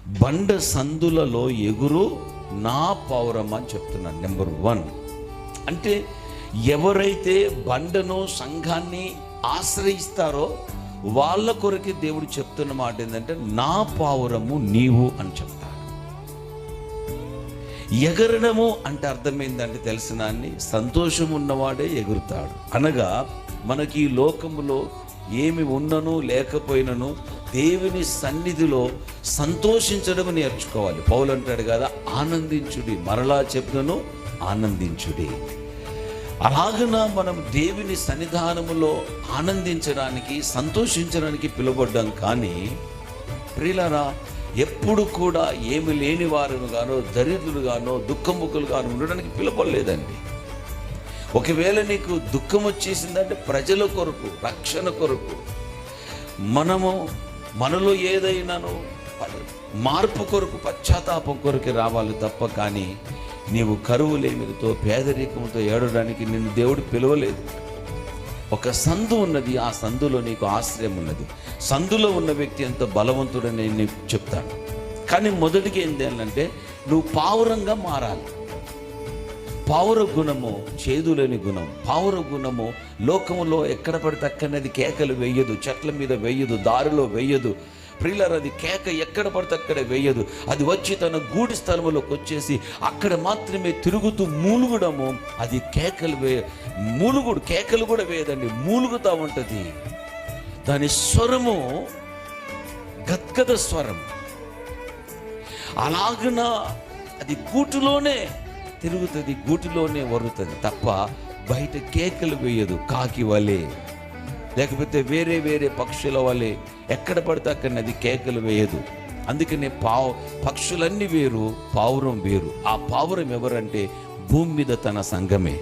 బండ సందులలో ఎగురు నా పౌరం అని చెప్తున్నాను. నెంబర్ 1 అంటే ఎవరైతే బండను సంఘాన్ని ఆశ్రయిస్తారో వాళ్ళ కొరకే దేవుడు చెప్తున్న మాట ఏంటంటే నా పావురము నీవు అని చెప్తాడు. ఎగరడము అంటే అర్థమైందంటే తెలిసిన అన్ని సంతోషం ఉన్నవాడే ఎగురుతాడు. అనగా మనకి ఈ లోకములో ఏమి ఉన్నను లేకపోయినను దేవుని సన్నిధిలో సంతోషించడం నేర్చుకోవాలి. పౌలు అంటాడు కదా, ఆనందించుడి, మరలా చెప్తాను ఆనందించుడి. అలాగన మనం దేవుని సన్నిధానములో ఆనందించడానికి సంతోషించడానికి పిలువబడ్డాం. కానీ ప్రియులారా, ఎప్పుడు కూడా ఏమి లేని వారుగానో దరిద్రులుగానో దుఃఖముఖులుగానో ఉండడానికి పిలువలేదండి. ఒకవేళ నీకు దుఃఖం వచ్చేసిందంటే ప్రజల కొరకు, రక్షణ కొరకు, మనలో ఏదైనాను మార్పు కొరకు, పశ్చాత్తాపం కొరకు రావాలి తప్ప కానీ నీవు కరువు లేమితో పేదరికంతో ఏడడానికి నిన్ను దేవుడు పిలవలేదు. ఒక సందు ఉన్నది, ఆ సందులో నీకు ఆశ్రయం ఉన్నది. సందులో ఉన్న వ్యక్తి ఎంత బలవంతుడని నేను నీకు చెప్తాను. కానీ మొదటిగా ఏంటంటే నువ్వు పావురంగా మారాలి. పావుర గుణము చేదులేని గుణం. పావుర గుణము లోకములో ఎక్కడ పడితే అక్కడది కేకలు వేయదు, చెట్ల మీద వేయదు, దారిలో వేయదు. ప్రియులారా, అది కేక ఎక్కడ పడితే అక్కడ వేయదు. అది వచ్చి తన గూడి స్థలములోకి వచ్చేసి అక్కడ మాత్రమే తిరుగుతూ మూలుగడము. అది కేకలు కూడా వేయదండి, మూలుగుతూ ఉంటుంది. దాని స్వరము గద్గద స్వరం. అలాగన అది గూటిలోనే తిరుగుతుంది, గూటిలోనే వరుతుంది తప్ప బయట కేకలు వేయదు. కాకి వలె లేకపోతే వేరే పక్షుల వలె ఎక్కడ పడితే అక్కడ అది కేకలు వేయదు. అందుకనే పక్షులన్నీ వేరు, పావురం వేరు. ఆ పావురం ఎవరంటే భూమి మీద తన సంఘమే.